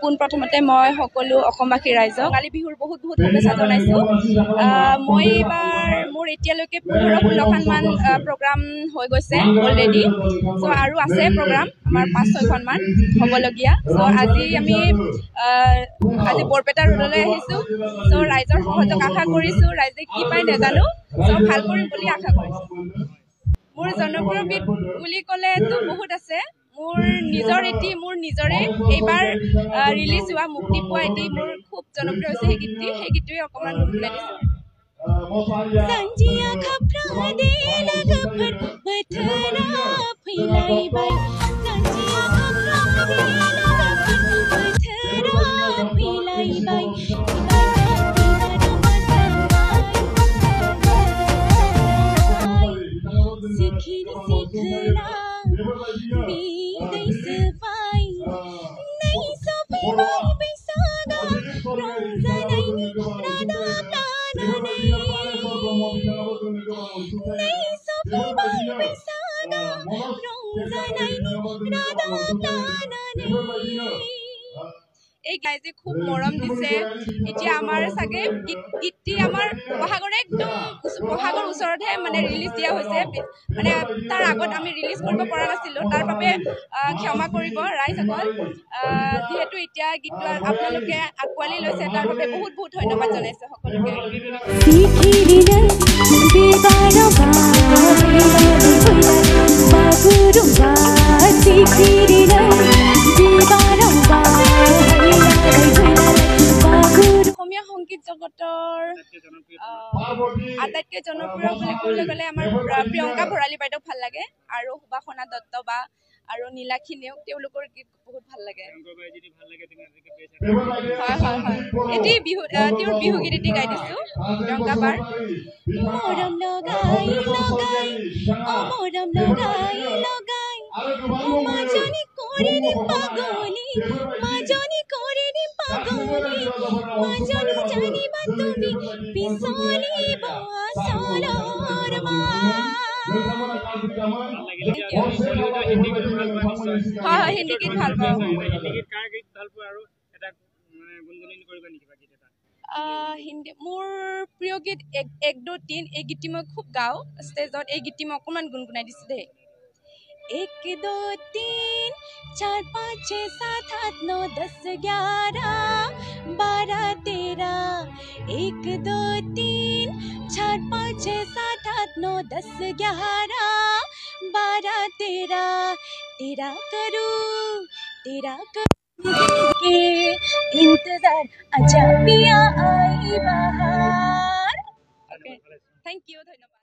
পোনপ্ৰথমতে মই সকলো অসমবাসী ৰাইজক ৰঙালী বিহুৰ বহুত শুভেচ্ছা জনাইছোঁ। মই এইবাৰ মোৰ এতিয়ালৈকে 15-16খনমান প্ৰগ্ৰাম হৈ গৈছে অলৰেডি। চ' আৰু আছে প্ৰগ্ৰাম আমাৰ 5-6খনমান হ'বলগীয়া। চ' আজি বৰপেটা ৰোডলৈ আহিছোঁ। চ' ৰাইজৰ সহযোগ আশা কৰিছোঁ, ৰাইজে কি পায় নাজানো। চ' ভাল কৰিম বুলি আশা কৰিছোঁ। মোৰ জনপ্ৰিয় গীত বুলি ক'লেতো বহুত আছে। মোৰ নিজৰে এইবাৰ ৰিলিজ হোৱা মুক্তি পোৱা এটি মোৰ খুব জনপ্ৰিয় হৈছে সেই গীতটোৱে অকণমান গুণগুণাই দিছোঁ। এই গাইজে খুব মৰম দিছে। এতিয়া আমাৰ চাগে গীতটি আমাৰ বহাগৰ ওচৰতহে মানে ৰিলিজ দিয়া হৈছে। মানে তাৰ আগত আমি ৰিলিজ কৰিব পৰা নাছিলোঁ। তাৰ বাবে ক্ষমা কৰিব ৰাইজসকল। যিহেতু এতিয়া গীতটো আপোনালোকে আঁকোৱালি লৈছে, তাৰ বাবে বহুত বহুত ধন্যবাদ জনাইছোঁ সকলোকে। অসমীয়া সংগীত জগতৰ আটাইতকৈ জনপ্ৰিয় বুলি ক'বলৈ গ'লে আমাৰ প্ৰিয়ংকা ভৰালী বাইদেউক ভাল লাগে, আৰু সুবাসনা দত্ত বা আৰু নীলাক্ষী নেওগ, তেওঁলোকৰ গীত বহুত ভাল লাগে। হয়। এটি তেওঁৰ বিহু গীত এটি গাই দিছোঁ প্ৰিয়ংকা বাৰ। মৰম লগাই মাজনী কৰি দিম পাগলী, মাজনী কৰি দিম পাগলী, মাজনী জানিবা তুমি পিছলিব আচলৰ হয়, হিন্দী গীত ভাল পাওঁ। হিন্দী মোৰ প্ৰিয় গীত 1 2 3 এই গীতটি মই খুব গাওঁ ষ্টেজত। এই গীতটি মই অকণমান গুণগুণাই দিছোঁ দেই। 1 2 3 4 5 6 7 8 9 10 11 12 13 1 2 3 4 5 6 7 8 9 10 11 12 13 तेरा करूं के इंतजार आजा पिया आई बहार। थैंक यू, धन्यवाद।